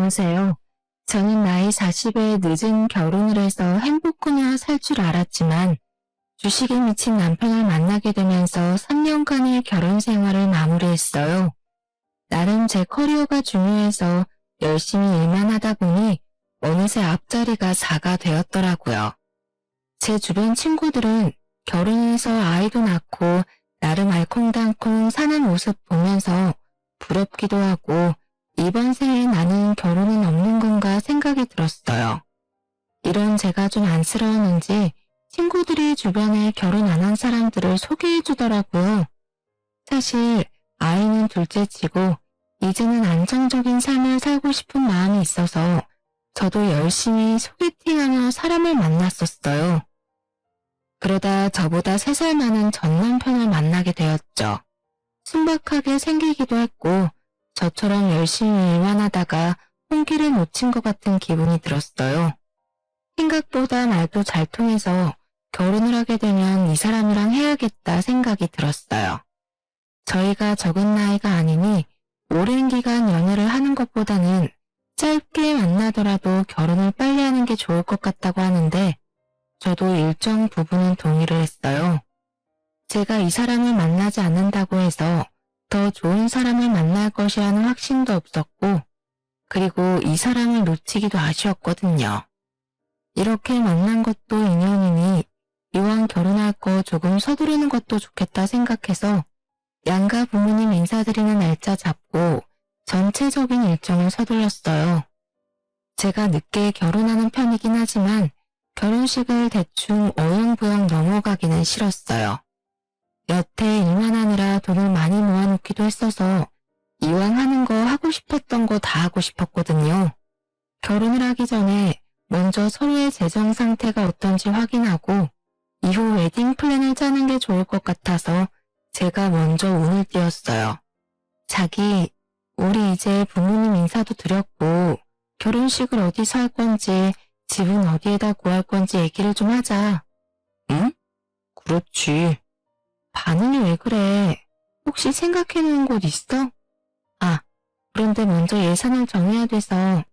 안녕하세요. 저는 나이 40에 늦은 결혼을 해서 행복하며 살 줄 알았지만 주식에 미친 남편을 만나게 되면서 3년간의 결혼 생활을 마무리했어요. 나름 제 커리어가 중요해서 열심히 일만 하다 보니 어느새 앞자리가 4가 되었더라고요. 제 주변 친구들은 결혼해서 아이도 낳고 나름 알콩달콩 사는 모습 보면서 부럽기도 하고 이번 생에 나는 결혼은 없는 건가 생각이 들었어요. 이런 제가 좀 안쓰러웠는지 친구들이 주변에 결혼 안 한 사람들을 소개해 주더라고요. 사실 아이는 둘째치고 이제는 안정적인 삶을 살고 싶은 마음이 있어서 저도 열심히 소개팅하며 사람을 만났었어요. 그러다 저보다 3살 많은 전 남편을 만나게 되었죠. 순박하게 생기기도 했고 저처럼 열심히 일만 하다가 홍기를 놓친 것 같은 기분이 들었어요. 생각보다 말도 잘 통해서 결혼을 하게 되면 이 사람이랑 해야겠다 생각이 들었어요. 저희가 적은 나이가 아니니 오랜 기간 연애를 하는 것보다는 짧게 만나더라도 결혼을 빨리 하는 게 좋을 것 같다고 하는데 저도 일정 부분은 동의를 했어요. 제가 이 사람을 만나지 않는다고 해서 더 좋은 사람을 만날 것이라는 확신도 없었고 그리고 이 사람을 놓치기도 아쉬웠거든요. 이렇게 만난 것도 인연이니 이왕 결혼할 거 조금 서두르는 것도 좋겠다 생각해서 양가 부모님 인사드리는 날짜 잡고 전체적인 일정을 서둘렀어요. 제가 늦게 결혼하는 편이긴 하지만 결혼식을 대충 어영부영 넘어가기는 싫었어요. 여태 일만 하느라 돈을 많이 모아놓기도 했어서 이왕 하는 거 하고 싶었던 거 다 하고 싶었거든요. 결혼을 하기 전에 먼저 서로의 재정 상태가 어떤지 확인하고 이후 웨딩 플랜을 짜는 게 좋을 것 같아서 제가 먼저 운을 띄웠어요. 자기, 우리 이제 부모님 인사도 드렸고 결혼식을 어디서 할 건지 집은 어디에다 구할 건지 얘기를 좀 하자. 응? 그렇지. 반응이 왜 그래? 혹시 생각해놓은 곳 있어? 아, 그런데 먼저 예산을 정해야 돼서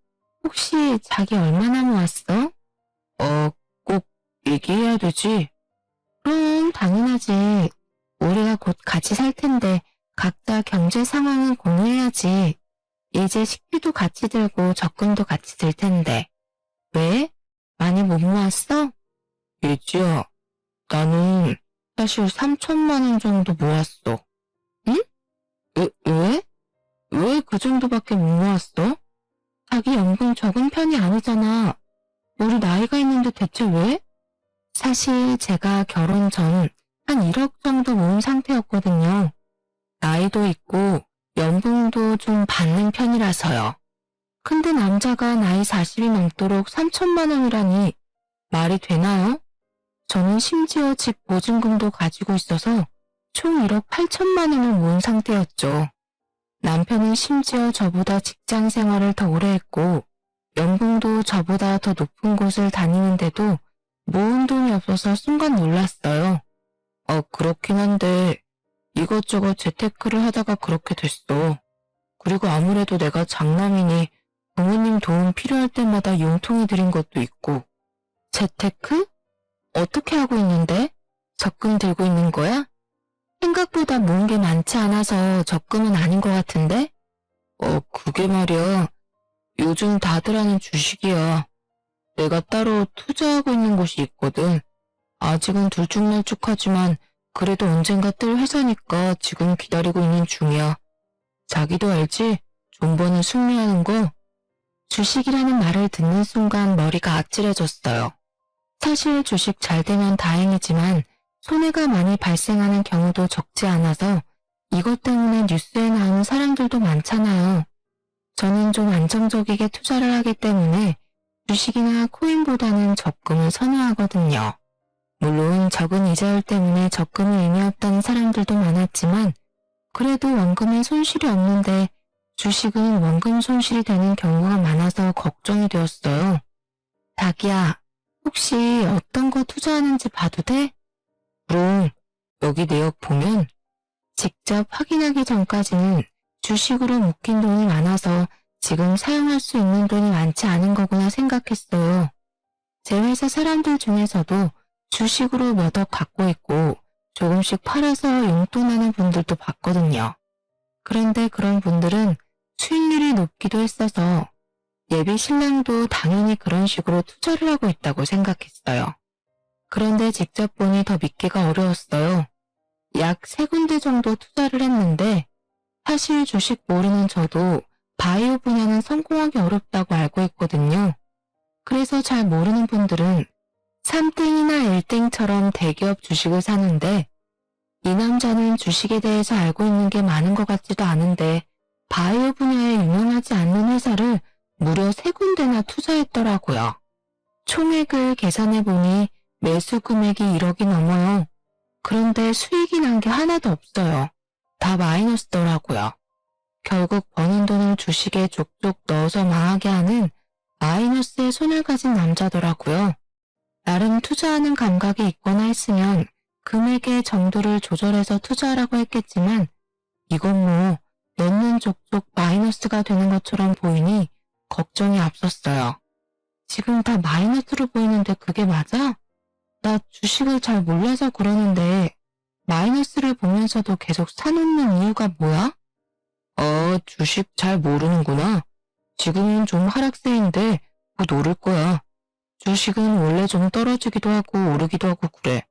혹시 자기 얼마나 모았어? 꼭 얘기해야 되지. 그럼 당연하지. 우리가 곧 같이 살 텐데 각자 경제 상황은 공유해야지. 이제 식비도 같이 들고 적금도 같이 들 텐데. 왜? 많이 못 모았어? 예지야, 나는 사실 3천만 원 정도 모았어. 응? 왜? 왜 그 정도밖에 못 모았어? 자기 연봉 적은 편이 아니잖아. 우리 나이가 있는데 대체 왜? 사실 제가 결혼 전 한 1억 정도 모은 상태였거든요. 나이도 있고 연봉도 좀 받는 편이라서요. 근데 남자가 나이 40이 넘도록 3천만 원이라니 말이 되나요? 저는 심지어 집 보증금도 가지고 있어서 총 1억 8천만 원을 모은 상태였죠. 남편은 심지어 저보다 직장 생활을 더 오래 했고 연봉도 저보다 더 높은 곳을 다니는데도 모은 돈이 없어서 순간 놀랐어요. 그렇긴 한데 이것저것 재테크를 하다가 그렇게 됐어. 그리고 아무래도 내가 장남이니 부모님 도움 필요할 때마다 융통이 들인 것도 있고. 재테크? 어떻게 하고 있는데? 적금 들고 있는 거야? 생각보다 모은 게 많지 않아서 적금은 아닌 것 같은데? 그게 말이야. 요즘 다들 하는 주식이야. 내가 따로 투자하고 있는 곳이 있거든. 아직은 들쭉날쭉하지만 그래도 언젠가 뜰 회사니까 지금 기다리고 있는 중이야. 자기도 알지? 존버는 승리하는 거. 주식이라는 말을 듣는 순간 머리가 아찔해졌어요. 사실 주식 잘 되면 다행이지만 손해가 많이 발생하는 경우도 적지 않아서 이것 때문에 뉴스에 나오는 사람들도 많잖아요. 저는 좀 안정적이게 투자를 하기 때문에 주식이나 코인보다는 적금을 선호하거든요. 물론 적은 이자율 때문에 적금이 의미 없다는 사람들도 많았지만 그래도 원금에 손실이 없는데 주식은 원금 손실이 되는 경우가 많아서 걱정이 되었어요. 자기야, 혹시 어떤 거 투자하는지 봐도 돼? 그럼 여기 내역 보면 직접 확인하기 전까지는 주식으로 묶인 돈이 많아서 지금 사용할 수 있는 돈이 많지 않은 거구나 생각했어요. 제 회사 사람들 중에서도 주식으로 몇 억 갖고 있고 조금씩 팔아서 용돈하는 분들도 봤거든요. 그런데 그런 분들은 수익률이 높기도 했어서 예비 신랑도 당연히 그런 식으로 투자를 하고 있다고 생각했어요. 그런데 직접 보니 더 믿기가 어려웠어요. 약 3군데 정도 투자를 했는데 사실 주식 모르는 저도 바이오 분야는 성공하기 어렵다고 알고 있거든요. 그래서 잘 모르는 분들은 3땡이나 1땡처럼 대기업 주식을 사는데 이 남자는 주식에 대해서 알고 있는 게 많은 것 같지도 않은데 바이오 분야에 유명하지 않는 회사를 무려 3군데나 투자했더라고요. 총액을 계산해보니 매수 금액이 1억이 넘어요. 그런데 수익이 난 게 하나도 없어요. 다 마이너스더라고요. 결국 버는 돈을 주식에 족족 넣어서 망하게 하는 마이너스의 손을 가진 남자더라고요. 나름 투자하는 감각이 있거나 했으면 금액의 정도를 조절해서 투자하라고 했겠지만 이건 뭐 넣는 족족 마이너스가 되는 것처럼 보이니 걱정이 앞섰어요. 지금 다 마이너스로 보이는데 그게 맞아? 나 주식을 잘 몰라서 그러는데 마이너스를 보면서도 계속 사놓는 이유가 뭐야? 주식 잘 모르는구나. 지금은 좀 하락세인데 곧 오를 거야. 주식은 원래 좀 떨어지기도 하고 오르기도 하고 그래.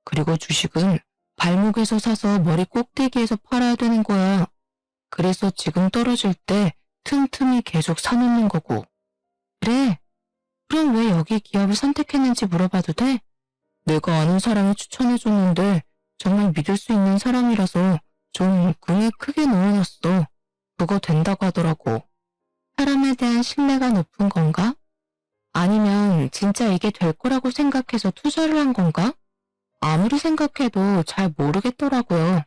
그리고 주식은 발목에서 사서 머리 꼭대기에서 팔아야 되는 거야. 그래서 지금 떨어질 때 틈틈이 계속 사놓는 거고. 그래? 그럼 왜 여기 기업을 선택했는지 물어봐도 돼? 내가 아는 사람이 추천해줬는데 정말 믿을 수 있는 사람이라서 좀 금액 크게 넣어놨어. 그거 된다고 하더라고. 사람에 대한 신뢰가 높은 건가? 아니면 진짜 이게 될 거라고 생각해서 투자를 한 건가? 아무리 생각해도 잘 모르겠더라고요.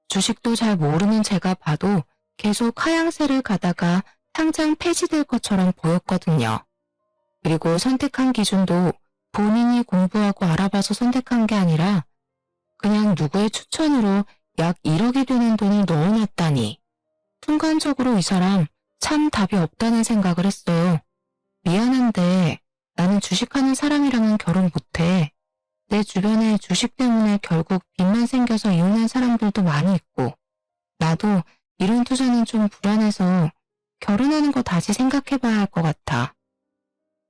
주식도 잘 모르는 제가 봐도 계속 하향세를 가다가 당장 폐지될 것처럼 보였거든요. 그리고 선택한 기준도 본인이 공부하고 알아봐서 선택한 게 아니라 그냥 누구의 추천으로 약 1억이 되는 돈을 넣어놨다니. 순간적으로 이 사람 참 답이 없다는 생각을 했어요. 미안한데 나는 주식하는 사람이랑은 결혼 못해. 내 주변에 주식 때문에 결국 빚만 생겨서 이혼한 사람들도 많이 있고 나도 이런 투자는 좀 불안해서 결혼하는 거 다시 생각해봐야 할 것 같아.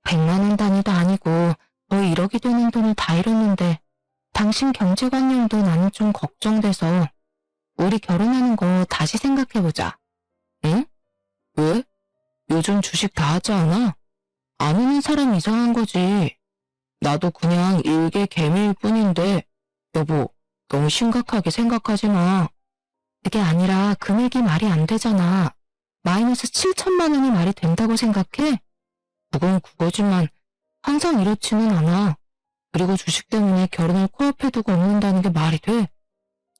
100만 원 단위도 아니고 거의 1억이 되는 돈을 다 잃었는데 당신 경제관념도 나는 좀 걱정돼서 우리 결혼하는 거 다시 생각해보자. 응? 왜? 요즘 주식 다 하지 않아? 안 하는 사람 이상한 거지. 나도 그냥 일개 개미일 뿐인데 여보, 너무 심각하게 생각하지 마. 그게 아니라 금액이 말이 안 되잖아. 마이너스 7천만 원이 말이 된다고 생각해? 그건 그거지만 항상 이렇지는 않아. 그리고 주식 때문에 결혼을 코앞에 두고 없는다는 게 말이 돼?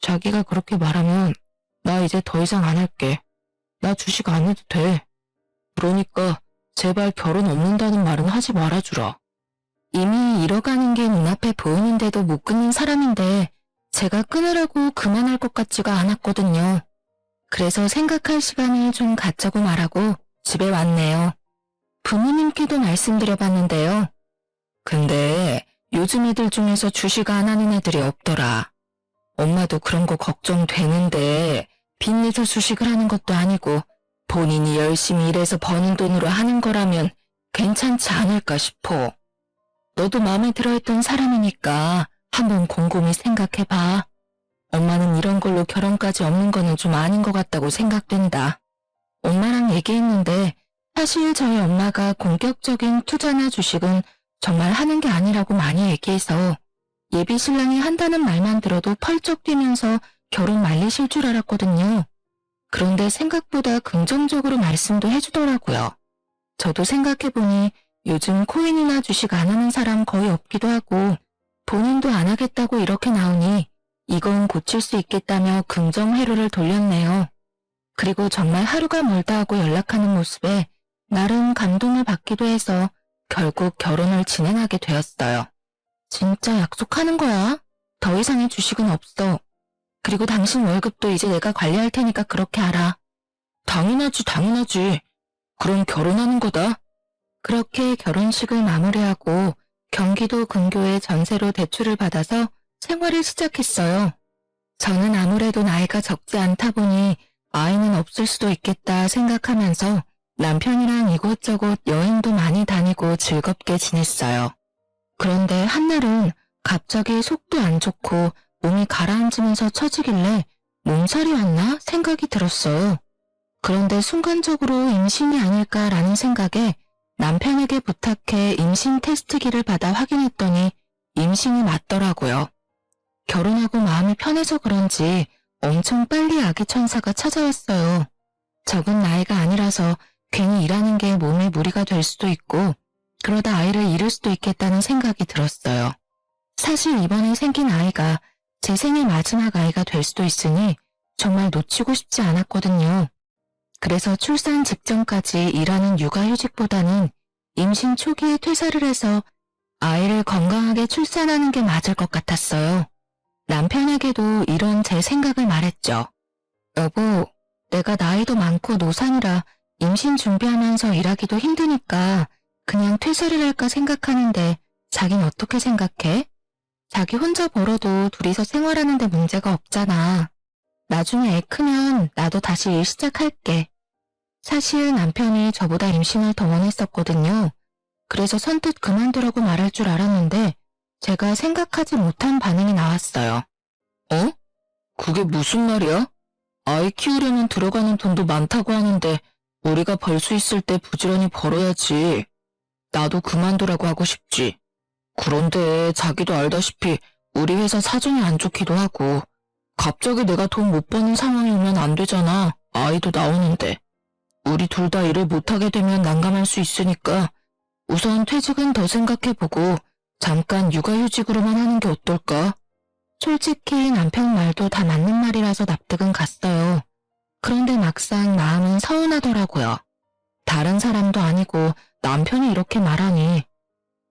자기가 그렇게 말하면 나 이제 더 이상 안 할게. 나 주식 안 해도 돼. 그러니까 제발 결혼 없는다는 말은 하지 말아주라. 이미 잃어가는 게 눈앞에 보이는데도 못 끊는 사람인데 제가 끊으라고 그만할 것 같지가 않았거든요. 그래서 생각할 시간을 좀 갖자고 말하고 집에 왔네요. 부모님께도 말씀드려봤는데요. 근데 요즘 애들 중에서 주식 안 하는 애들이 없더라. 엄마도 그런 거 걱정되는데 빚내서 주식을 하는 것도 아니고 본인이 열심히 일해서 버는 돈으로 하는 거라면 괜찮지 않을까 싶어. 너도 마음에 들어했던 사람이니까 한번 곰곰이 생각해봐. 엄마는 이런 걸로 결혼까지 없는 거는 좀 아닌 것 같다고 생각된다. 엄마랑 얘기했는데 사실 저희 엄마가 공격적인 투자나 주식은 정말 하는 게 아니라고 많이 얘기해서 예비 신랑이 한다는 말만 들어도 펄쩍 뛰면서 결혼 말리실 줄 알았거든요. 그런데 생각보다 긍정적으로 말씀도 해주더라고요. 저도 생각해보니 요즘 코인이나 주식 안 하는 사람 거의 없기도 하고 본인도 안 하겠다고 이렇게 나오니 이건 고칠 수 있겠다며 긍정 회로를 돌렸네요. 그리고 정말 하루가 멀다 하고 연락하는 모습에 나름 감동을 받기도 해서 결국 결혼을 진행하게 되었어요. 진짜 약속하는 거야? 더 이상의 주식은 없어. 그리고 당신 월급도 이제 내가 관리할 테니까 그렇게 알아. 당연하지, 당연하지. 그럼 결혼하는 거다. 그렇게 결혼식을 마무리하고 경기도 근교의 전세로 대출을 받아서 생활을 시작했어요. 저는 아무래도 나이가 적지 않다 보니 아이는 없을 수도 있겠다 생각하면서 남편이랑 이곳저곳 여행도 많이 다니고 즐겁게 지냈어요. 그런데 한날은 갑자기 속도 안 좋고 몸이 가라앉으면서 처지길래 몸살이 왔나 생각이 들었어요. 그런데 순간적으로 임신이 아닐까라는 생각에 남편에게 부탁해 임신 테스트기를 받아 확인했더니 임신이 맞더라고요. 결혼하고 마음이 편해서 그런지 엄청 빨리 아기 천사가 찾아왔어요. 적은 나이가 아니라서 괜히 일하는 게 몸에 무리가 될 수도 있고 그러다 아이를 잃을 수도 있겠다는 생각이 들었어요. 사실 이번에 생긴 아이가 제 생애 마지막 아이가 될 수도 있으니 정말 놓치고 싶지 않았거든요. 그래서 출산 직전까지 일하는 육아휴직보다는 임신 초기에 퇴사를 해서 아이를 건강하게 출산하는 게 맞을 것 같았어요. 남편에게도 이런 제 생각을 말했죠. 여보, 내가 나이도 많고 노산이라 임신 준비하면서 일하기도 힘드니까 그냥 퇴사를 할까 생각하는데 자긴 어떻게 생각해? 자기 혼자 벌어도 둘이서 생활하는데 문제가 없잖아. 나중에 애 크면 나도 다시 일 시작할게. 사실 남편이 저보다 임신을 더 원했었거든요. 그래서 선뜻 그만두라고 말할 줄 알았는데 제가 생각하지 못한 반응이 나왔어요. 어? 그게 무슨 말이야? 아이 키우려면 들어가는 돈도 많다고 하는데 우리가 벌 수 있을 때 부지런히 벌어야지. 나도 그만두라고 하고 싶지. 그런데 자기도 알다시피 우리 회사 사정이 안 좋기도 하고 갑자기 내가 돈 못 버는 상황이 오면 안 되잖아. 아이도 나오는데. 우리 둘 다 일을 못하게 되면 난감할 수 있으니까 우선 퇴직은 더 생각해보고 잠깐 육아휴직으로만 하는 게 어떨까? 솔직히 남편 말도 다 맞는 말이라서 납득은 갔어요. 그런데 막상 마음은 서운하더라고요. 다른 사람도 아니고 남편이 이렇게 말하니.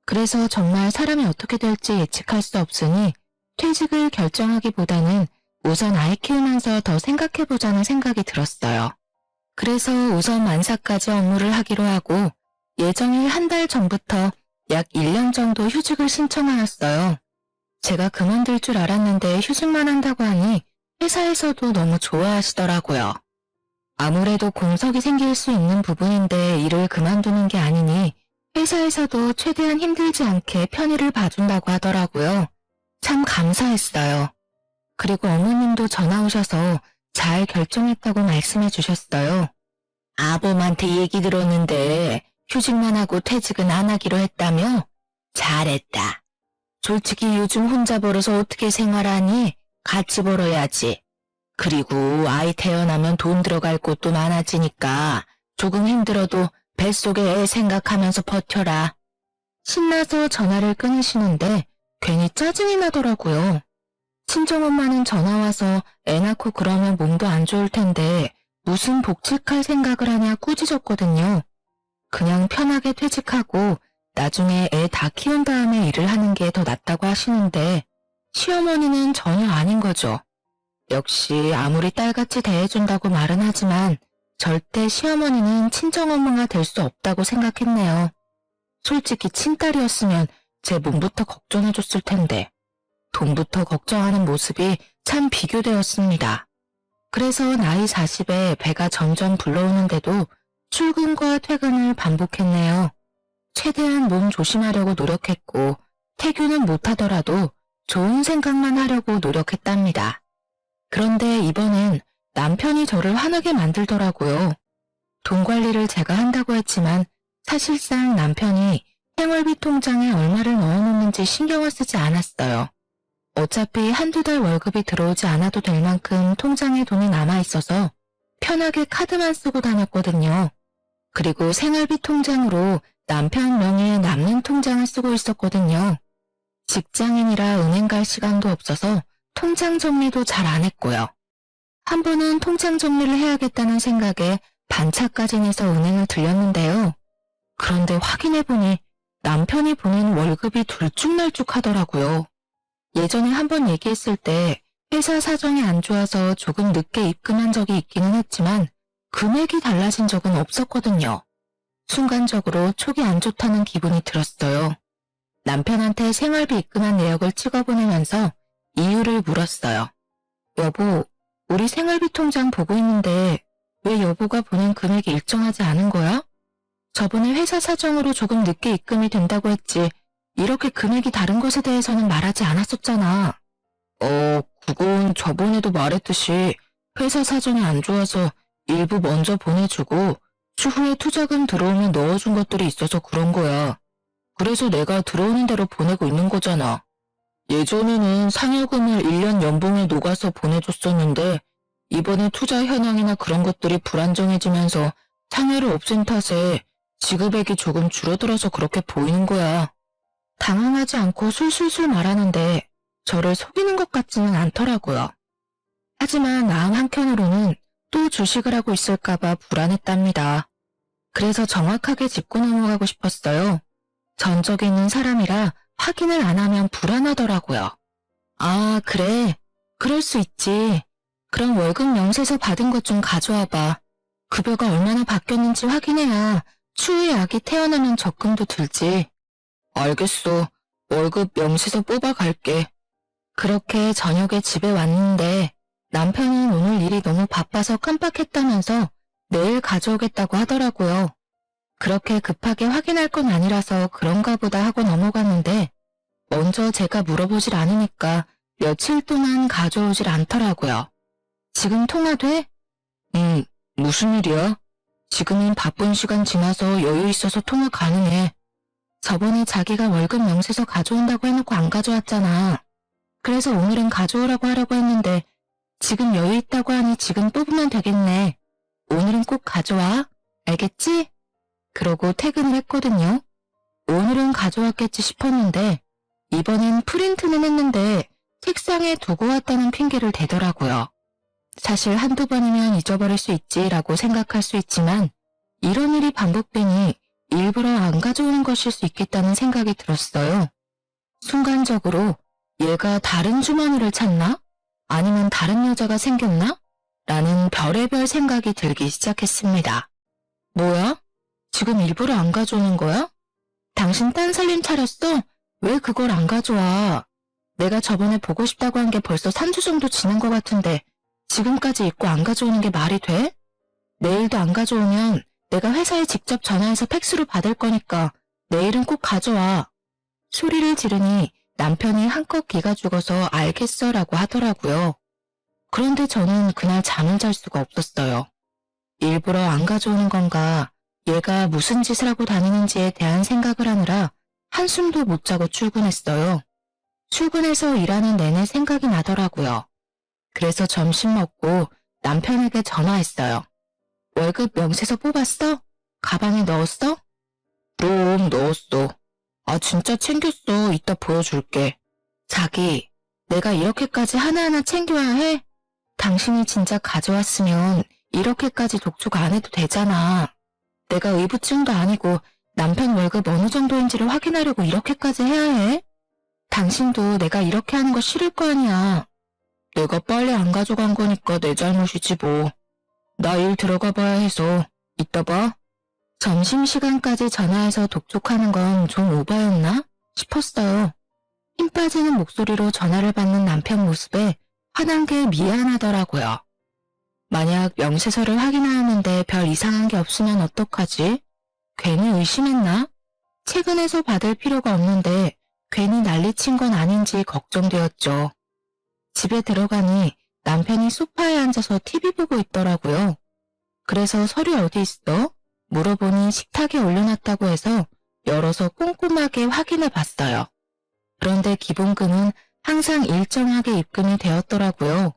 그래서 정말 사람이 어떻게 될지 예측할 수 없으니 퇴직을 결정하기보다는 우선 아이 키우면서 더 생각해보자는 생각이 들었어요. 그래서 우선 만사까지 업무를 하기로 하고 예정일 한 달 전부터 약 1년 정도 휴직을 신청하였어요. 제가 그만둘 줄 알았는데 휴직만 한다고 하니 회사에서도 너무 좋아하시더라고요. 아무래도 공석이 생길 수 있는 부분인데 일을 그만두는 게 아니니 회사에서도 최대한 힘들지 않게 편의를 봐준다고 하더라고요. 참 감사했어요. 그리고 어머님도 전화 오셔서 잘 결정했다고 말씀해 주셨어요. 아범한테 얘기 들었는데 휴직만 하고 퇴직은 안 하기로 했다며? 잘했다. 솔직히 요즘 혼자 벌어서 어떻게 생활하니? 같이 벌어야지. 그리고 아이 태어나면 돈 들어갈 곳도 많아지니까 조금 힘들어도 뱃속에 애 생각하면서 버텨라. 신나서 전화를 끊으시는데 괜히 짜증이 나더라고요. 친정엄마는 전화와서 애 낳고 그러면 몸도 안 좋을 텐데 무슨 복직할 생각을 하냐 꾸짖었거든요. 그냥 편하게 퇴직하고 나중에 애 다 키운 다음에 일을 하는 게 더 낫다고 하시는데 시어머니는 전혀 아닌 거죠. 역시 아무리 딸같이 대해준다고 말은 하지만 절대 시어머니는 친정엄마가 될 수 없다고 생각했네요. 솔직히 친딸이었으면 제 몸부터 걱정해줬을 텐데 돈부터 걱정하는 모습이 참 비교되었습니다. 그래서 나이 40에 배가 점점 불러오는데도 출근과 퇴근을 반복했네요. 최대한 몸 조심하려고 노력했고 태교는 못하더라도 좋은 생각만 하려고 노력했답니다. 그런데 이번엔 남편이 저를 화나게 만들더라고요. 돈 관리를 제가 한다고 했지만 사실상 남편이 생활비 통장에 얼마를 넣어놓는지 신경을 쓰지 않았어요. 어차피 한두 달 월급이 들어오지 않아도 될 만큼 통장에 돈이 남아있어서 편하게 카드만 쓰고 다녔거든요. 그리고 생활비 통장으로 남편 명의의 남는 통장을 쓰고 있었거든요. 직장인이라 은행 갈 시간도 없어서 통장 정리도 잘 안 했고요. 한 번은 통장 정리를 해야겠다는 생각에 반차까지 내서 은행을 들렸는데요. 그런데 확인해보니 남편이 보낸 월급이 들쭉날쭉 하더라고요. 예전에 한 번 얘기했을 때 회사 사정이 안 좋아서 조금 늦게 입금한 적이 있기는 했지만 금액이 달라진 적은 없었거든요. 순간적으로 촉이 안 좋다는 기분이 들었어요. 남편한테 생활비 입금한 내역을 찍어보내면서 이유를 물었어요. 여보, 우리 생활비 통장 보고 있는데 왜 여보가 보낸 금액이 일정하지 않은 거야? 저번에 회사 사정으로 조금 늦게 입금이 된다고 했지 이렇게 금액이 다른 것에 대해서는 말하지 않았었잖아. 그건 저번에도 말했듯이 회사 사정이 안 좋아서 일부 먼저 보내주고 추후에 투자금 들어오면 넣어준 것들이 있어서 그런 거야. 그래서 내가 들어오는 대로 보내고 있는 거잖아. 예전에는 상여금을 1년 연봉에 녹아서 보내줬었는데 이번에 투자 현황이나 그런 것들이 불안정해지면서 상여를 없앤 탓에 지급액이 조금 줄어들어서 그렇게 보이는 거야. 당황하지 않고 술술술 말하는데 저를 속이는 것 같지는 않더라고요. 하지만 마음 한켠으로는 또 주식을 하고 있을까봐 불안했답니다. 그래서 정확하게 짚고 넘어가고 싶었어요. 전적에 있는 사람이라 확인을 안 하면 불안하더라고요. 아, 그래. 그럴 수 있지. 그럼 월급 명세서 받은 것 좀 가져와봐. 급여가 얼마나 바뀌었는지 확인해야 추후에 아기 태어나면 적금도 들지. 알겠어. 월급 명세서 뽑아갈게. 그렇게 저녁에 집에 왔는데 남편은 오늘 일이 너무 바빠서 깜빡했다면서 내일 가져오겠다고 하더라고요. 그렇게 급하게 확인할 건 아니라서 그런가 보다 하고 넘어갔는데 먼저 제가 물어보질 않으니까 며칠 동안 가져오질 않더라고요. 지금 통화돼? 무슨 일이야? 지금은 바쁜 시간 지나서 여유 있어서 통화 가능해. 저번에 자기가 월급 명세서 가져온다고 해놓고 안 가져왔잖아. 그래서 오늘은 가져오라고 하려고 했는데 지금 여유 있다고 하니 지금 뽑으면 되겠네. 오늘은 꼭 가져와. 알겠지? 그러고 퇴근을 했거든요. 오늘은 가져왔겠지 싶었는데 이번엔 프린트는 했는데 책상에 두고 왔다는 핑계를 대더라고요. 사실 한두 번이면 잊어버릴 수 있지라고 생각할 수 있지만 이런 일이 반복되니 일부러 안 가져오는 것일 수 있겠다는 생각이 들었어요. 순간적으로 얘가 다른 주머니를 찾나? 아니면 다른 여자가 생겼나? 라는 별의별 생각이 들기 시작했습니다. 뭐야? 지금 일부러 안 가져오는 거야? 당신 딴 살림 차렸어? 왜 그걸 안 가져와? 내가 저번에 보고 싶다고 한 게 벌써 3주 정도 지난 것 같은데 지금까지 입고 안 가져오는 게 말이 돼? 내일도 안 가져오면 내가 회사에 직접 전화해서 팩스로 받을 거니까 내일은 꼭 가져와. 소리를 지르니 남편이 한껏 기가 죽어서 알겠어 라고 하더라고요. 그런데 저는 그날 잠을 잘 수가 없었어요. 일부러 안 가져오는 건가, 얘가 무슨 짓을 하고 다니는지에 대한 생각을 하느라 한숨도 못 자고 출근했어요. 출근해서 일하는 내내 생각이 나더라고요. 그래서 점심 먹고 남편에게 전화했어요. 월급 명세서 뽑았어? 가방에 넣었어? 그럼 넣었어. 아, 진짜 챙겼어. 이따 보여줄게. 자기, 내가 이렇게까지 하나하나 챙겨야 해? 당신이 진짜 가져왔으면 이렇게까지 독촉 안 해도 되잖아. 내가 의부증도 아니고 남편 월급 어느 정도인지를 확인하려고 이렇게까지 해야 해? 당신도 내가 이렇게 하는 거 싫을 거 아니야. 내가 빨리 안 가져간 거니까 내 잘못이지 뭐. 나 일 들어가 봐야 해서. 이따 봐. 점심시간까지 전화해서 독촉하는 건 좀 오바였나 싶었어요. 힘 빠지는 목소리로 전화를 받는 남편 모습에 화난 게 미안하더라고요. 만약 명세서를 확인하는데 별 이상한 게 없으면 어떡하지? 괜히 의심했나? 퇴근해서 받을 필요가 없는데 괜히 난리친 건 아닌지 걱정되었죠. 집에 들어가니 남편이 소파에 앉아서 TV 보고 있더라고요. 그래서 서류 어디 있어? 물어보니 식탁에 올려놨다고 해서 열어서 꼼꼼하게 확인해 봤어요. 그런데 기본금은 항상 일정하게 입금이 되었더라고요.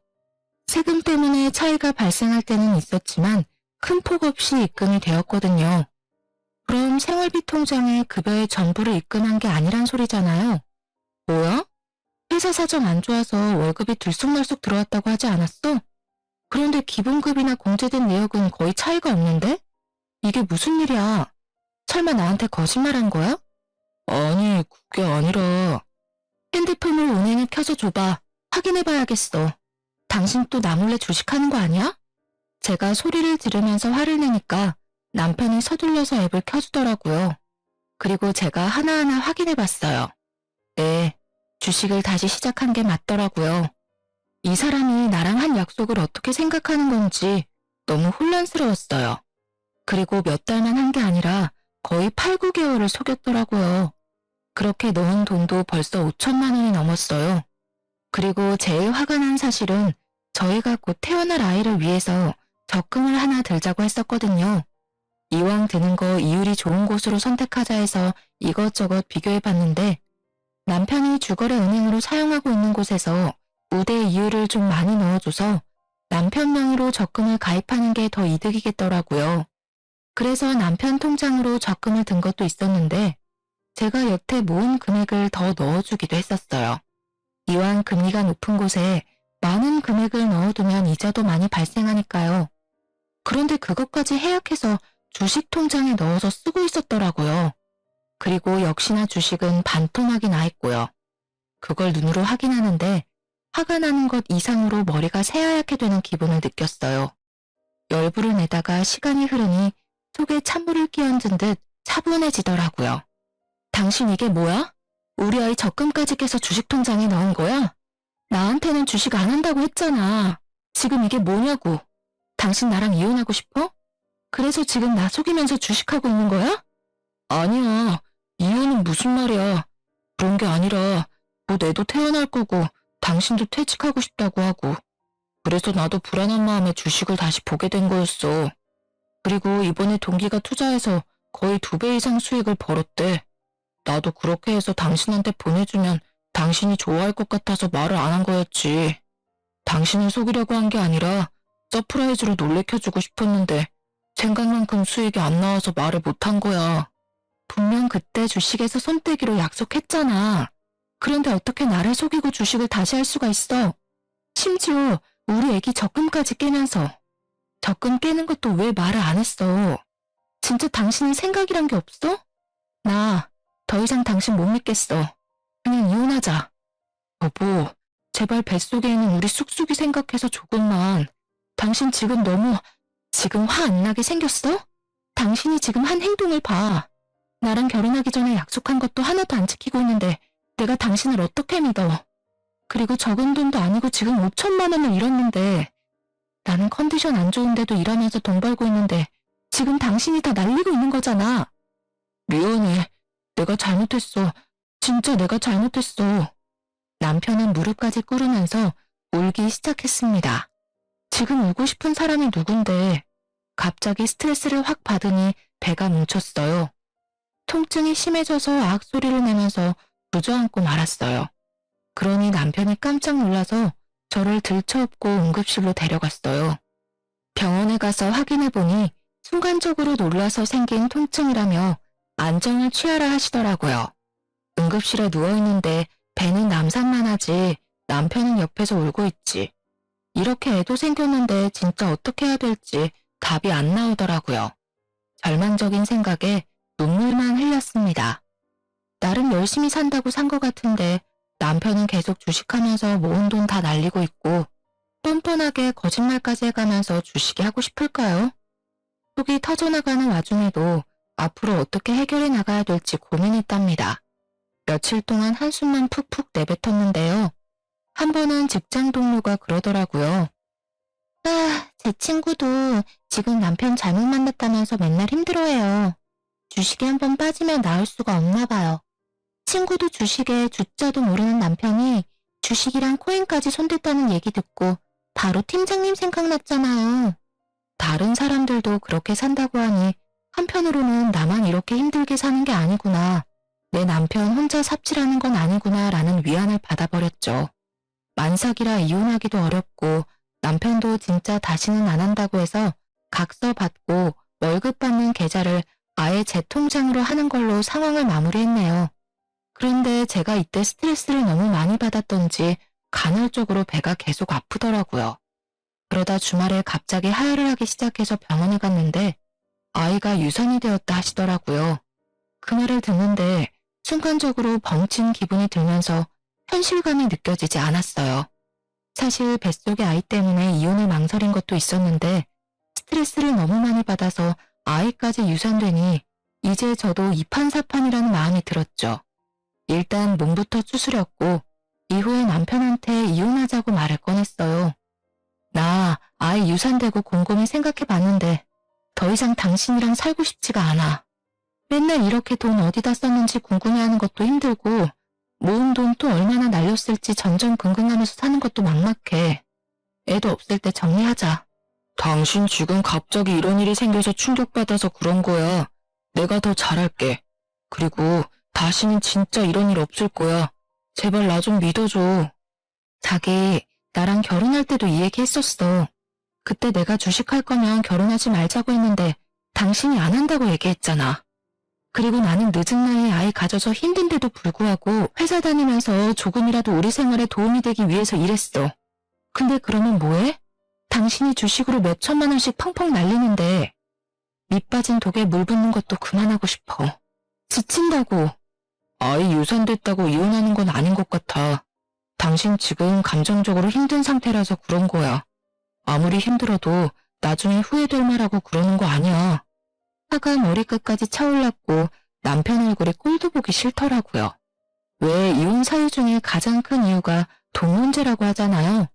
세금 때문에 차이가 발생할 때는 있었지만 큰 폭 없이 입금이 되었거든요. 그럼 생활비 통장에 급여의 전부를 입금한 게 아니란 소리잖아요. 뭐야? 회사 사정 안 좋아서 월급이 들쑥날쑥 들어왔다고 하지 않았어? 그런데 기본급이나 공제된 내역은 거의 차이가 없는데? 이게 무슨 일이야? 설마 나한테 거짓말한 거야? 아니, 그게 아니라... 핸드폰을 은행에 켜서 줘봐. 확인해봐야겠어. 당신 또 나 몰래 주식하는 거 아니야? 제가 소리를 지르면서 화를 내니까 남편이 서둘러서 앱을 켜주더라고요. 그리고 제가 하나하나 확인해 봤어요. 네, 주식을 다시 시작한 게 맞더라고요. 이 사람이 나랑 한 약속을 어떻게 생각하는 건지 너무 혼란스러웠어요. 그리고 몇 달만 한 게 아니라 거의 8, 9개월을 속였더라고요. 그렇게 넣은 돈도 벌써 5천만 원이 넘었어요. 그리고 제일 화가 난 사실은 저희가 곧 태어날 아이를 위해서 적금을 하나 들자고 했었거든요. 이왕 드는 거 이율이 좋은 곳으로 선택하자 해서 이것저것 비교해 봤는데 남편이 주거래 은행으로 사용하고 있는 곳에서 우대 이율을 좀 많이 넣어줘서 남편 명의로 적금을 가입하는 게 더 이득이겠더라고요. 그래서 남편 통장으로 적금을 든 것도 있었는데 제가 여태 모은 금액을 더 넣어주기도 했었어요. 이왕 금리가 높은 곳에 많은 금액을 넣어두면 이자도 많이 발생하니까요. 그런데 그것까지 해약해서 주식 통장에 넣어서 쓰고 있었더라고요. 그리고 역시나 주식은 반토막이 나 있고요. 그걸 눈으로 확인하는데 화가 나는 것 이상으로 머리가 새하얗게 되는 기분을 느꼈어요. 열불을 내다가 시간이 흐르니 속에 찬물을 끼얹은 듯 차분해지더라고요. 당신 이게 뭐야? 우리 아이 적금까지 깨서 주식 통장에 넣은 거야? 나한테는 주식 안 한다고 했잖아. 지금 이게 뭐냐고. 당신 나랑 이혼하고 싶어? 그래서 지금 나 속이면서 주식하고 있는 거야? 아니야. 이혼은 무슨 말이야. 그런 게 아니라 뭐 내도 태어날 거고 당신도 퇴직하고 싶다고 하고 그래서 나도 불안한 마음에 주식을 다시 보게 된 거였어. 그리고 이번에 동기가 투자해서 거의 2배 이상 수익을 벌었대. 나도 그렇게 해서 당신한테 보내주면 당신이 좋아할 것 같아서 말을 안 한 거였지. 당신을 속이려고 한 게 아니라 서프라이즈로 놀래켜주고 싶었는데 생각만큼 수익이 안 나와서 말을 못 한 거야. 분명 그때 주식에서 손떼기로 약속했잖아. 그런데 어떻게 나를 속이고 주식을 다시 할 수가 있어? 심지어 우리 애기 적금까지 깨면서. 적금 깨는 것도 왜 말을 안 했어? 진짜 당신은 생각이란 게 없어? 나 더 이상 당신 못 믿겠어. 그냥 이혼하자. 여보, 제발 뱃속에 있는 우리 쑥쑥이 생각해서 조금만. 당신 지금 화 안 나게 생겼어? 당신이 지금 한 행동을 봐. 나랑 결혼하기 전에 약속한 것도 하나도 안 지키고 있는데 내가 당신을 어떻게 믿어? 그리고 적은 돈도 아니고 지금 5천만 원을 잃었는데 나는 컨디션 안 좋은데도 일하면서 돈 벌고 있는데 지금 당신이 다 날리고 있는 거잖아. 미안해. 내가 잘못했어. 진짜 내가 잘못했어. 남편은 무릎까지 꿇으면서 울기 시작했습니다. 지금 울고 싶은 사람이 누군데 갑자기 스트레스를 확 받으니 배가 뭉쳤어요. 통증이 심해져서 악소리를 내면서 주저앉고 말았어요. 그러니 남편이 깜짝 놀라서 저를 들쳐업고 응급실로 데려갔어요. 병원에 가서 확인해보니 순간적으로 놀라서 생긴 통증이라며 안정을 취하라 하시더라고요. 응급실에 누워있는데 배는 남산만 하지 남편은 옆에서 울고 있지. 이렇게 애도 생겼는데 진짜 어떻게 해야 될지 답이 안 나오더라고요. 절망적인 생각에 눈물만 흘렸습니다. 나름 열심히 산다고 산 것 같은데 남편은 계속 주식하면서 모은 돈 다 날리고 있고 뻔뻔하게 거짓말까지 해가면서 주식이 하고 싶을까요? 속이 터져나가는 와중에도 앞으로 어떻게 해결해 나가야 될지 고민했답니다. 며칠 동안 한숨만 푹푹 내뱉었는데요. 한 번은 직장 동료가 그러더라고요. 제 친구도 지금 남편 잘못 만났다면서 맨날 힘들어해요. 주식에 한번 빠지면 나올 수가 없나 봐요. 친구도 주식에 주자도 모르는 남편이 주식이랑 코인까지 손댔다는 얘기 듣고 바로 팀장님 생각났잖아요. 다른 사람들도 그렇게 산다고 하니 한편으로는 나만 이렇게 힘들게 사는 게 아니구나. 내 남편 혼자 삽질하는 건 아니구나 라는 위안을 받아버렸죠. 만삭이라 이혼하기도 어렵고 남편도 진짜 다시는 안 한다고 해서 각서 받고 월급 받는 계좌를 아예 제 통장으로 하는 걸로 상황을 마무리했네요. 그런데 제가 이때 스트레스를 너무 많이 받았던지 간헐적으로 배가 계속 아프더라고요. 그러다 주말에 갑자기 하혈을 하기 시작해서 병원에 갔는데 아이가 유산이 되었다 하시더라고요. 그 말을 듣는데 순간적으로 벙친 기분이 들면서 현실감이 느껴지지 않았어요. 사실 뱃속의 아이 때문에 이혼을 망설인 것도 있었는데 스트레스를 너무 많이 받아서 아이까지 유산되니 이제 저도 이판사판이라는 마음이 들었죠. 일단 몸부터 추스렸고 이후에 남편한테 이혼하자고 말을 꺼냈어요. 나 아이 유산되고 곰곰이 생각해봤는데 더 이상 당신이랑 살고 싶지가 않아. 맨날 이렇게 돈 어디다 썼는지 궁금해하는 것도 힘들고 모은 돈 또 얼마나 날렸을지 전전긍긍하면서 사는 것도 막막해. 애도 없을 때 정리하자. 당신 지금 갑자기 이런 일이 생겨서 충격받아서 그런 거야. 내가 더 잘할게. 그리고 다시는 진짜 이런 일 없을 거야. 제발 나 좀 믿어줘. 자기, 나랑 결혼할 때도 이 얘기 했었어. 그때 내가 주식할 거면 결혼하지 말자고 했는데 당신이 안 한다고 얘기했잖아. 그리고 나는 늦은 나이에 아이 가져서 힘든데도 불구하고 회사 다니면서 조금이라도 우리 생활에 도움이 되기 위해서 일했어. 근데 그러면 뭐해? 당신이 주식으로 몇 천만 원씩 펑펑 날리는데 밑 빠진 독에 물 붓는 것도 그만하고 싶어. 지친다고. 아이 유산됐다고 이혼하는 건 아닌 것 같아. 당신 지금 감정적으로 힘든 상태라서 그런 거야. 아무리 힘들어도 나중에 후회될 말하고 그러는 거 아니야. 화가 머리끝까지 차올랐고 남편 얼굴에 꼴도 보기 싫더라고요. 왜 이혼 사유 중에 가장 큰 이유가 돈 문제라고 하잖아요.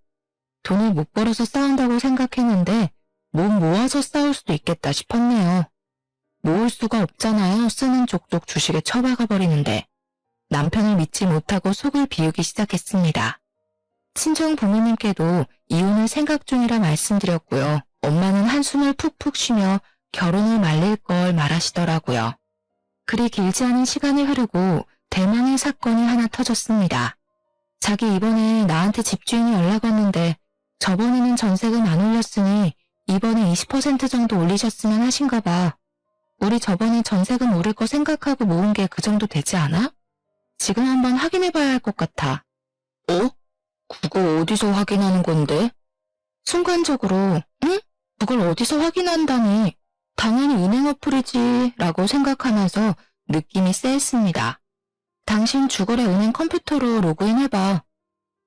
돈을 못 벌어서 싸운다고 생각했는데 못 모아서 싸울 수도 있겠다 싶었네요. 모을 수가 없잖아요. 쓰는 족족 주식에 처박아 버리는데. 남편을 믿지 못하고 속을 비우기 시작했습니다. 친정 부모님께도 이혼을 생각 중이라 말씀드렸고요. 엄마는 한숨을 푹푹 쉬며 결혼을 말릴 걸 말하시더라고요. 그리 길지 않은 시간이 흐르고 대망의 사건이 하나 터졌습니다. 자기 이번에 나한테 집주인이 연락 왔는데 저번에는 전세금 안 올렸으니 이번에 20% 정도 올리셨으면 하신가 봐. 우리 저번에 전세금 오를 거 생각하고 모은 게 그 정도 되지 않아? 지금 한번 확인해 봐야 할 것 같아. 어? 그거 어디서 확인하는 건데? 순간적으로 응? 그걸 어디서 확인한다니. 당연히 은행 어플이지 라고 생각하면서 느낌이 쎄했습니다. 당신 주거래 은행 컴퓨터로 로그인해봐.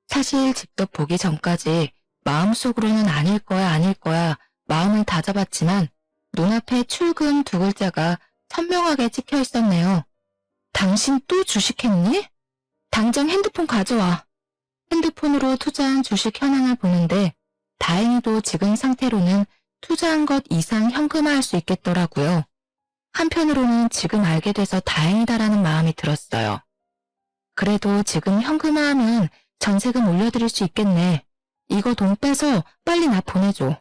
사실 직접 보기 전까지 마음속으로는 아닐 거야 마음을 다잡았지만 눈앞에 출금 두 글자가 선명하게 찍혀 있었네요. 당신 또 주식했니? 당장 핸드폰 가져와. 핸드폰으로 투자한 주식 현황을 보는데 다행히도 지금 상태로는 투자한 것 이상 현금화할 수 있겠더라고요. 한편으로는 지금 알게 돼서 다행이다라는 마음이 들었어요. 그래도 지금 현금화하면 전세금 올려드릴 수 있겠네. 이거 돈 빼서 빨리 나 보내줘.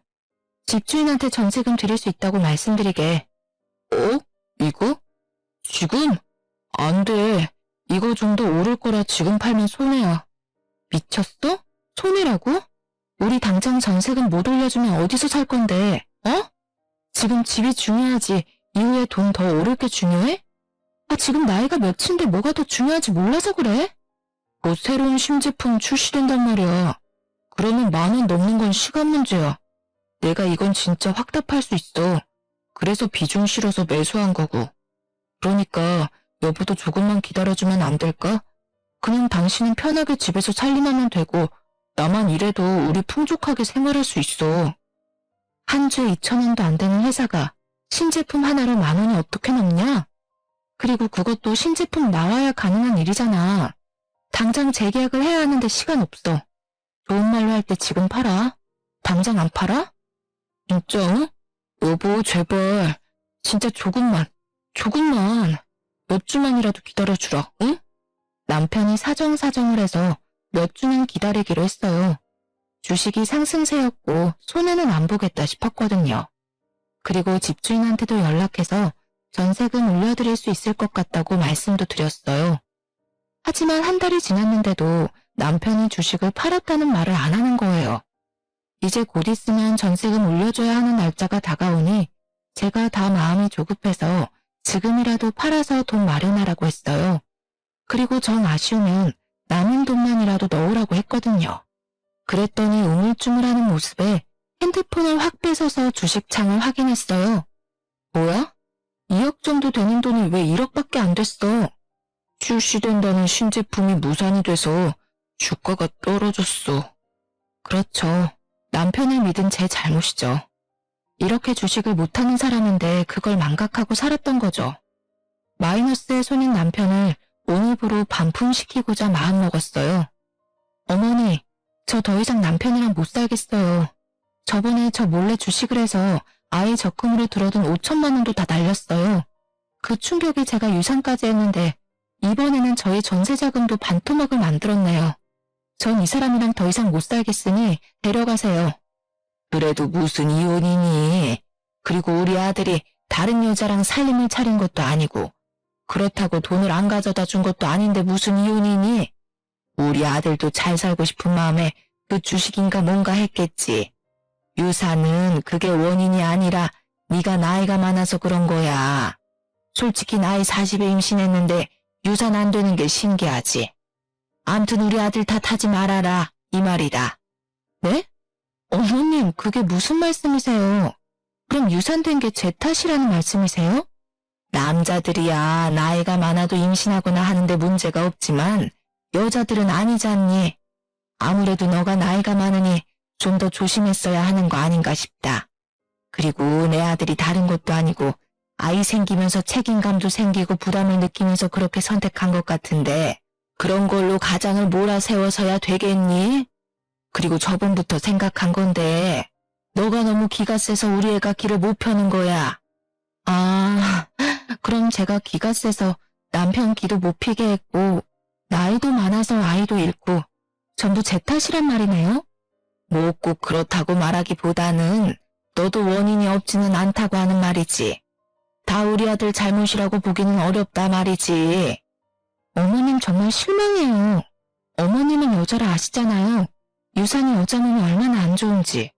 집주인한테 전세금 드릴 수 있다고 말씀드리게. 어? 이거? 지금? 안 돼. 이거 좀 더 오를 거라 지금 팔면 손해야. 미쳤어? 손해라고? 우리 당장 전세금 못 올려주면 어디서 살 건데, 어? 지금 집이 중요하지 이후에 돈 더 오를 게 중요해? 아, 지금 나이가 몇인데 뭐가 더 중요한지 몰라서 그래? 곧 새로운 신제품 출시된단 말이야. 그러면 10,000원 넘는 건 시간 문제야. 내가 이건 진짜 확답할 수 있어. 그래서 비중 실어서 매수한 거고. 그러니까 여보도 조금만 기다려주면 안 될까? 그냥 당신은 편하게 집에서 살림하면 되고 나만 일해도 우리 풍족하게 생활할 수 있어. 한 주에 2,000원도 안 되는 회사가 신제품 하나로 10,000원이 어떻게 넘냐? 그리고 그것도 신제품 나와야 가능한 일이잖아. 당장 재계약을 해야 하는데 시간 없어. 좋은 말로 할 때 지금 팔아. 당장 안 팔아? 진짜? 응? 여보 제발. 진짜 조금만. 몇 주만이라도 기다려주라. 응? 남편이 사정사정을 해서 몇 주는 기다리기로 했어요. 주식이 상승세였고 손해는 안 보겠다 싶었거든요. 그리고 집주인한테도 연락해서 전세금 올려드릴 수 있을 것 같다고 말씀도 드렸어요. 하지만 한 달이 지났는데도 남편이 주식을 팔았다는 말을 안 하는 거예요. 이제 곧 있으면 전세금 올려줘야 하는 날짜가 다가오니 제가 다 마음이 조급해서 지금이라도 팔아서 돈 마련하라고 했어요. 그리고 정 아쉬우면 남은 돈만이라도 넣으라고 했거든요. 그랬더니 우물쭈물하는 모습에 핸드폰을 확 뺏어서 주식창을 확인했어요. 뭐야? 2억 정도 되는 돈이 왜 1억밖에 안 됐어? 출시된다는 신제품이 무산이 돼서 주가가 떨어졌어. 그렇죠. 남편을 믿은 제 잘못이죠. 이렇게 주식을 못하는 사람인데 그걸 망각하고 살았던 거죠. 마이너스에 손인 남편을 온입으로 반품시키고자 마음먹었어요. 어머니, 저 더 이상 남편이랑 못 살겠어요. 저번에 저 몰래 주식을 해서 아이 적금으로 들어둔 5천만 원도 다 날렸어요. 그 충격에 제가 유산까지 했는데 이번에는 저희 전세자금도 반토막을 만들었네요. 전 이 사람이랑 더 이상 못 살겠으니 데려가세요. 그래도 무슨 이혼이니? 그리고 우리 아들이 다른 여자랑 살림을 차린 것도 아니고 그렇다고 돈을 안 가져다 준 것도 아닌데 무슨 이혼이니? 우리 아들도 잘 살고 싶은 마음에 그 주식인가 뭔가 했겠지. 유산은 그게 원인이 아니라 네가 나이가 많아서 그런 거야. 솔직히 나이 40에 임신했는데 유산 안 되는 게 신기하지. 암튼 우리 아들 탓하지 말아라 이 말이다. 네? 어머님 그게 무슨 말씀이세요? 그럼 유산된 게 제 탓이라는 말씀이세요? 남자들이야 나이가 많아도 임신하거나 하는데 문제가 없지만 여자들은 아니지 않니? 아무래도 너가 나이가 많으니 좀 더 조심했어야 하는 거 아닌가 싶다. 그리고 내 아들이 다른 것도 아니고 아이 생기면서 책임감도 생기고 부담을 느끼면서 그렇게 선택한 것 같은데 그런 걸로 가장을 몰아세워서야 되겠니? 그리고 저번부터 생각한 건데 너가 너무 기가 세서 우리 애가 기를 못 펴는 거야. 아, 그럼 제가 기가 세서 남편 기도 못 피게 했고 나이도 많아서 아이도 잃고 전부 제 탓이란 말이네요? 뭐 꼭 그렇다고 말하기보다는 너도 원인이 없지는 않다고 하는 말이지. 다 우리 아들 잘못이라고 보기는 어렵다 말이지. 어머님 정말 실망해요. 어머님은 여자라 아시잖아요. 유산이 여자 몸이 얼마나 안 좋은지.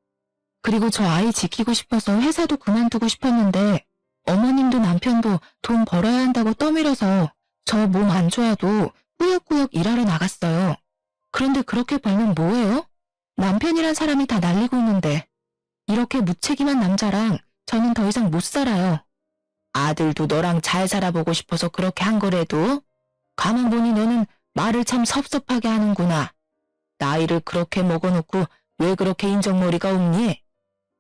그리고 저 아이 지키고 싶어서 회사도 그만두고 싶었는데 어머님도 남편도 돈 벌어야 한다고 떠밀어서 저 몸 안 좋아도 꾸역꾸역 일하러 나갔어요. 그런데 그렇게 벌면 뭐예요? 남편이란 사람이 다 날리고 있는데 이렇게 무책임한 남자랑 저는 더 이상 못 살아요. 아들도 너랑 잘 살아보고 싶어서 그렇게 한 거래도 가만 보니 너는 말을 참 섭섭하게 하는구나. 나이를 그렇게 먹어놓고 왜 그렇게 인정머리가 없니?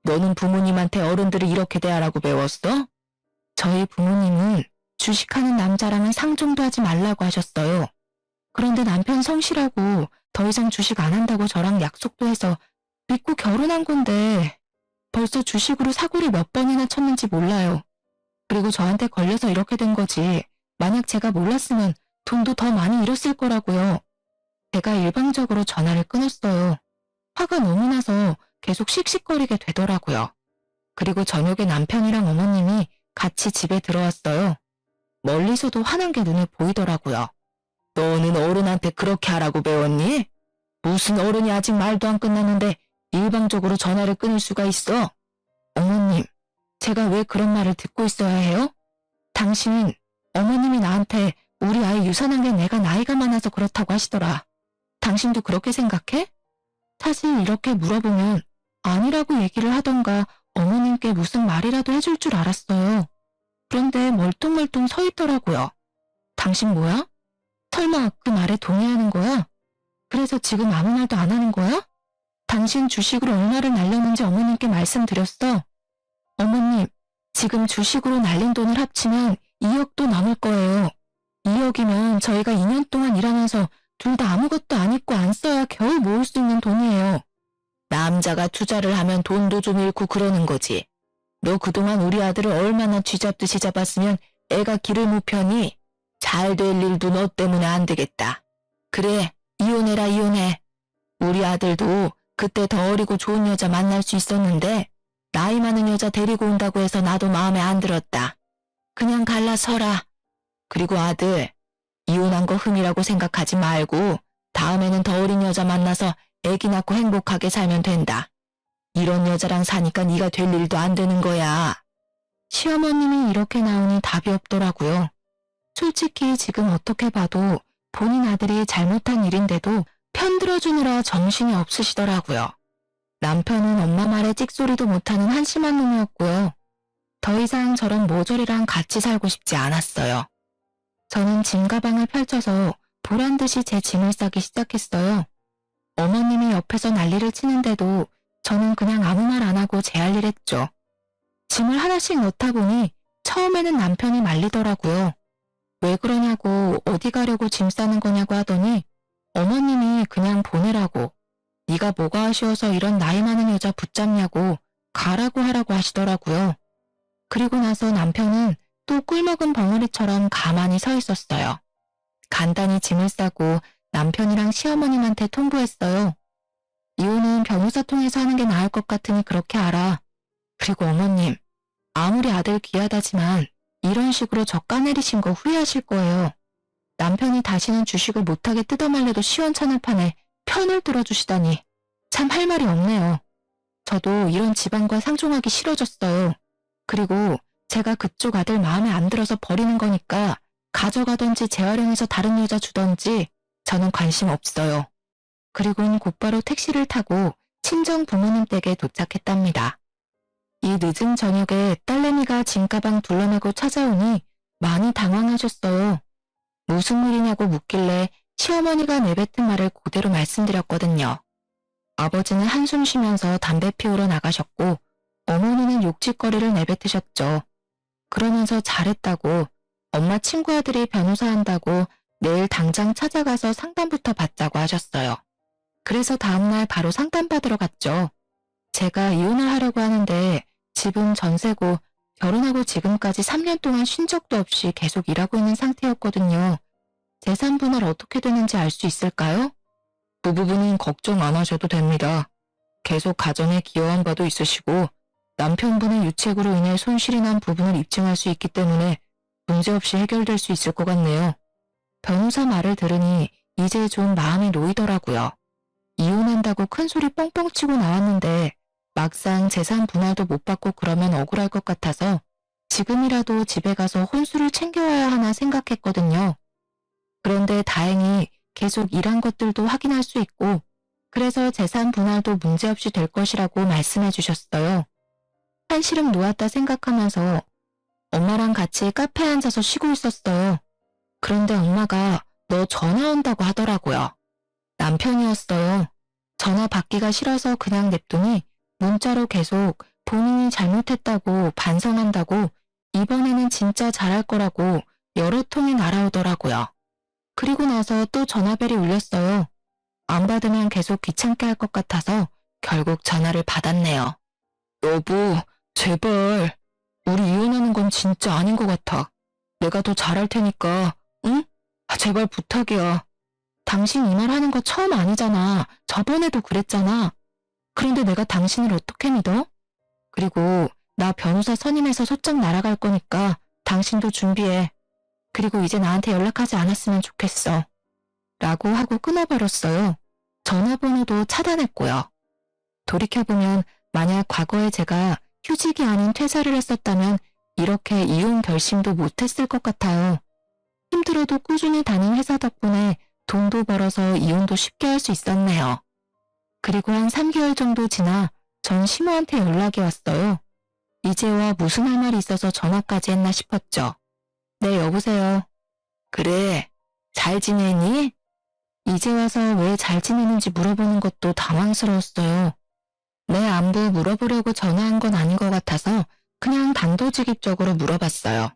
너는 부모님한테 어른들을 이렇게 대하라고 배웠어? 저희 부모님은 주식하는 남자랑은 상종도 하지 말라고 하셨어요. 그런데 남편 성실하고 더 이상 주식 안 한다고 저랑 약속도 해서 믿고 결혼한 건데 벌써 주식으로 사고를 몇 번이나 쳤는지 몰라요. 그리고 저한테 걸려서 이렇게 된 거지. 만약 제가 몰랐으면 돈도 더 많이 잃었을 거라고요. 제가 일방적으로 전화를 끊었어요. 화가 너무 나서 계속 씩씩거리게 되더라고요. 그리고 저녁에 남편이랑 어머님이 같이 집에 들어왔어요. 멀리서도 화난 게 눈에 보이더라고요. 너는 어른한테 그렇게 하라고 배웠니? 무슨 어른이 아직 말도 안 끝났는데 일방적으로 전화를 끊을 수가 있어? 어머님, 제가 왜 그런 말을 듣고 있어야 해요? 당신, 어머님이 나한테 우리 아이 유산한 게 내가 나이가 많아서 그렇다고 하시더라. 당신도 그렇게 생각해? 사실 이렇게 물어보면 아니라고 얘기를 하던가 어머님께 무슨 말이라도 해줄 줄 알았어요. 그런데 멀뚱멀뚱 서 있더라고요. 당신 뭐야? 설마 그 말에 동의하는 거야? 그래서 지금 아무 말도 안 하는 거야? 당신 주식으로 얼마를 날렸는지 어머님께 말씀드렸어. 어머님, 지금 주식으로 날린 돈을 합치면 2억도 넘을 거예요. 2억이면 저희가 2년 동안 일하면서 둘 다 아무것도 안 입고 안 써야 겨우 모을 수 있는 돈이에요. 남자가 투자를 하면 돈도 좀 잃고 그러는 거지. 너 그동안 우리 아들을 얼마나 쥐잡듯이 잡았으면 애가 길을 못 펴니? 잘 될 일도 너 때문에 안 되겠다. 그래, 이혼해라 이혼해. 우리 아들도 그때 더 어리고 좋은 여자 만날 수 있었는데 나이 많은 여자 데리고 온다고 해서 나도 마음에 안 들었다. 그냥 갈라서라. 그리고 아들, 이혼한 거 흠이라고 생각하지 말고 다음에는 더 어린 여자 만나서 애기 낳고 행복하게 살면 된다. 이런 여자랑 사니까 네가 될 일도 안 되는 거야. 시어머님이 이렇게 나오니 답이 없더라고요. 솔직히 지금 어떻게 봐도 본인 아들이 잘못한 일인데도 편들어주느라 정신이 없으시더라고요. 남편은 엄마 말에 찍소리도 못하는 한심한 놈이었고요. 더 이상 저런 모조리랑 같이 살고 싶지 않았어요. 저는 짐 가방을 펼쳐서 보란듯이 제 짐을 싸기 시작했어요. 어머님이 옆에서 난리를 치는데도 저는 그냥 아무 말 안 하고 제 할 일 했죠. 짐을 하나씩 넣다 보니 처음에는 남편이 말리더라고요. 왜 그러냐고, 어디 가려고 짐 싸는 거냐고 하더니 어머님이 그냥 보내라고, 네가 뭐가 아쉬워서 이런 나이 많은 여자 붙잡냐고, 가라고 하라고 하시더라고요. 그리고 나서 남편은 또 꿀먹은 벙어리처럼 가만히 서 있었어요. 간단히 짐을 싸고 남편이랑 시어머님한테 통보했어요. 이혼은 변호사 통해서 하는 게 나을 것 같으니 그렇게 알아. 그리고 어머님, 아무리 아들 귀하다지만 이런 식으로 저 까내리신 거 후회하실 거예요. 남편이 다시는 주식을 못하게 뜯어말려도 시원찮을 판에 편을 들어주시다니 참 할 말이 없네요. 저도 이런 집안과 상종하기 싫어졌어요. 그리고 제가 그쪽 아들 마음에 안 들어서 버리는 거니까 가져가던지 재활용해서 다른 여자 주던지 저는 관심 없어요. 그리고는 곧바로 택시를 타고 친정 부모님 댁에 도착했답니다. 이 늦은 저녁에 딸내미가 짐가방 둘러매고 찾아오니 많이 당황하셨어요. 무슨 일이냐고 묻길래 시어머니가 내뱉은 말을 그대로 말씀드렸거든요. 아버지는 한숨 쉬면서 담배 피우러 나가셨고 어머니는 욕짓거리를 내뱉으셨죠. 그러면서 잘했다고, 엄마 친구 아들이 변호사 한다고 내일 당장 찾아가서 상담부터 받자고 하셨어요. 그래서 다음날 바로 상담받으러 갔죠. 제가 이혼을 하려고 하는데 집은 전세고 결혼하고 지금까지 3년 동안 쉰 적도 없이 계속 일하고 있는 상태였거든요. 재산 분할 어떻게 되는지 알 수 있을까요? 그 부분은 걱정 안 하셔도 됩니다. 계속 가정에 기여한 바도 있으시고 남편분의 유책으로 인해 손실이 난 부분을 입증할 수 있기 때문에 문제없이 해결될 수 있을 것 같네요. 변호사 말을 들으니 이제 좀 마음이 놓이더라고요. 이혼한다고 큰소리 뻥뻥 치고 나왔는데 막상 재산 분할도 못 받고 그러면 억울할 것 같아서 지금이라도 집에 가서 혼수를 챙겨와야 하나 생각했거든요. 그런데 다행히 계속 일한 것들도 확인할 수 있고 그래서 재산 분할도 문제없이 될 것이라고 말씀해 주셨어요. 한시름 놓았다 생각하면서 엄마랑 같이 카페에 앉아서 쉬고 있었어요. 그런데 엄마가 너 전화 온다고 하더라고요. 남편이었어요. 전화 받기가 싫어서 그냥 냅두니 문자로 계속 본인이 잘못했다고 반성한다고 이번에는 진짜 잘할 거라고 여러 통이 날아오더라고요. 그리고 나서 또 전화벨이 울렸어요. 안 받으면 계속 귀찮게 할 것 같아서 결국 전화를 받았네요. 여보, 제발. 우리 이혼하는 건 진짜 아닌 것 같아. 내가 더 잘할 테니까, 응? 제발 부탁이야. 당신 이 말 하는 거 처음 아니잖아. 저번에도 그랬잖아. 그런데 내가 당신을 어떻게 믿어? 그리고 나 변호사 선임해서 소장 날아갈 거니까 당신도 준비해. 그리고 이제 나한테 연락하지 않았으면 좋겠어. 라고 하고 끊어버렸어요. 전화번호도 차단했고요. 돌이켜보면 만약 과거에 제가 휴직이 아닌 퇴사를 했었다면 이렇게 이혼 결심도 못했을 것 같아요. 힘들어도 꾸준히 다닌 회사 덕분에 돈도 벌어서 이혼도 쉽게 할 수 있었네요. 그리고 한 3개월 정도 지나 전 시모한테 연락이 왔어요. 이제와 무슨 할 말이 있어서 전화까지 했나 싶었죠. 네, 여보세요. 그래, 잘 지내니? 이제 와서 왜 잘 지내는지 물어보는 것도 당황스러웠어요. 내 안부 물어보려고 전화한 건 아닌 것 같아서 그냥 단도직입적으로 물어봤어요.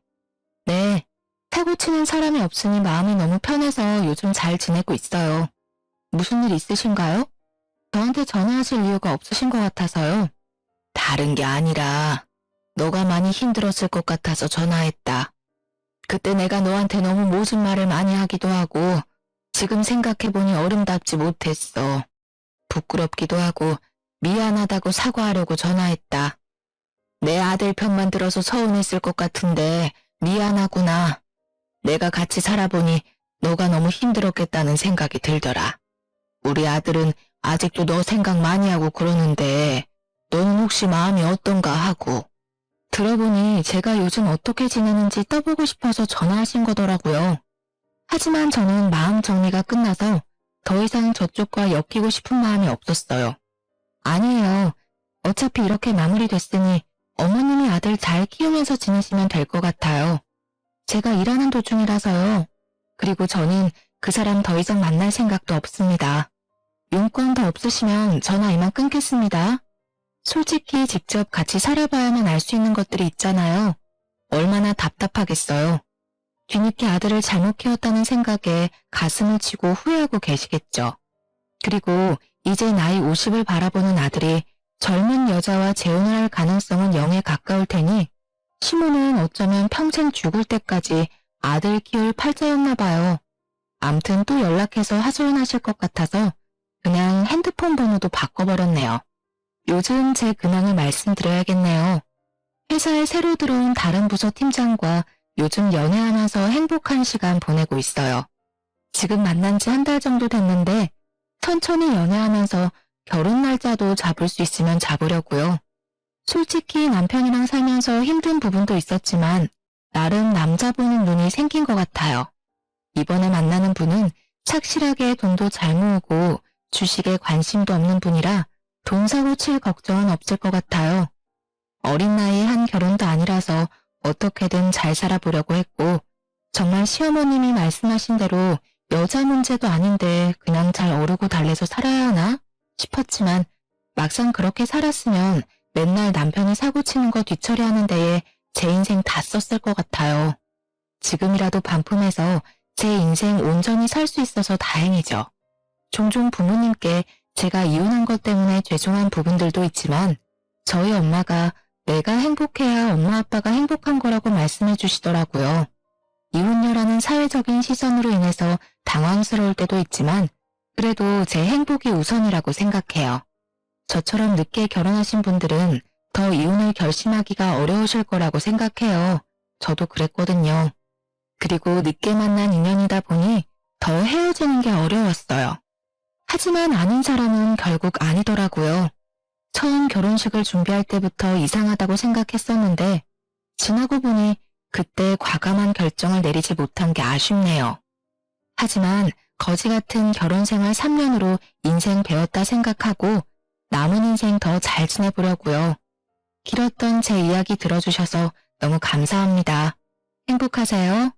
네, 사고 치는 사람이 없으니 마음이 너무 편해서 요즘 잘 지내고 있어요. 무슨 일 있으신가요? 저한테 전화하실 이유가 없으신 것 같아서요. 다른 게 아니라 너가 많이 힘들었을 것 같아서 전화했다. 그때 내가 너한테 너무 모순 말을 많이 하기도 하고 지금 생각해보니 어른답지 못했어. 부끄럽기도 하고 미안하다고 사과하려고 전화했다. 내 아들 편만 들어서 서운했을 것 같은데 미안하구나. 내가 같이 살아보니 너가 너무 힘들었겠다는 생각이 들더라. 우리 아들은 아직도 너 생각 많이 하고 그러는데 너는 혹시 마음이 어떤가 하고. 들어보니 제가 요즘 어떻게 지내는지 떠보고 싶어서 전화하신 거더라고요. 하지만 저는 마음 정리가 끝나서 더 이상 저쪽과 엮이고 싶은 마음이 없었어요. 아니에요. 어차피 이렇게 마무리됐으니 어머님이 아들 잘 키우면서 지내시면 될 것 같아요. 제가 일하는 도중이라서요. 그리고 저는 그 사람 더 이상 만날 생각도 없습니다. 용건 더 없으시면 전화 이만 끊겠습니다. 솔직히 직접 같이 살아봐야만 알 수 있는 것들이 있잖아요. 얼마나 답답하겠어요. 뒤늦게 아들을 잘못 키웠다는 생각에 가슴을 치고 후회하고 계시겠죠. 그리고 이제 나이 50을 바라보는 아들이 젊은 여자와 재혼을 할 가능성은 0에 가까울 테니 시모는 어쩌면 평생 죽을 때까지 아들 키울 팔자였나 봐요. 암튼 또 연락해서 하소연하실 것 같아서 그냥 핸드폰 번호도 바꿔버렸네요. 요즘 제 근황을 말씀드려야겠네요. 회사에 새로 들어온 다른 부서 팀장과 요즘 연애하면서 행복한 시간 보내고 있어요. 지금 만난 지 한 달 정도 됐는데 천천히 연애하면서 결혼 날짜도 잡을 수 있으면 잡으려고요. 솔직히 남편이랑 살면서 힘든 부분도 있었지만 나름 남자 보는 눈이 생긴 것 같아요. 이번에 만나는 분은 착실하게 돈도 잘 모으고 주식에 관심도 없는 분이라 돈 사고 칠 걱정은 없을 것 같아요. 어린 나이에 한 결혼도 아니라서 어떻게든 잘 살아보려고 했고 정말 시어머님이 말씀하신 대로 여자 문제도 아닌데 그냥 잘 어르고 달래서 살아야 하나 싶었지만 막상 그렇게 살았으면 맨날 남편이 사고치는 거 뒤처리하는 데에 제 인생 다 썼을 것 같아요. 지금이라도 반품해서 제 인생 온전히 살 수 있어서 다행이죠. 종종 부모님께 제가 이혼한 것 때문에 죄송한 부분들도 있지만 저희 엄마가 내가 행복해야 엄마 아빠가 행복한 거라고 말씀해 주시더라고요. 이혼녀라는 사회적인 시선으로 인해서 당황스러울 때도 있지만 그래도 제 행복이 우선이라고 생각해요. 저처럼 늦게 결혼하신 분들은 더 이혼을 결심하기가 어려우실 거라고 생각해요. 저도 그랬거든요. 그리고 늦게 만난 인연이다 보니 더 헤어지는 게 어려웠어요. 하지만 아는 사람은 결국 아니더라고요. 처음 결혼식을 준비할 때부터 이상하다고 생각했었는데 지나고 보니 그때 과감한 결정을 내리지 못한 게 아쉽네요. 하지만 거지 같은 결혼 생활 3년으로 인생 배웠다 생각하고 남은 인생 더 잘 지내보려고요. 길었던 제 이야기 들어주셔서 너무 감사합니다. 행복하세요.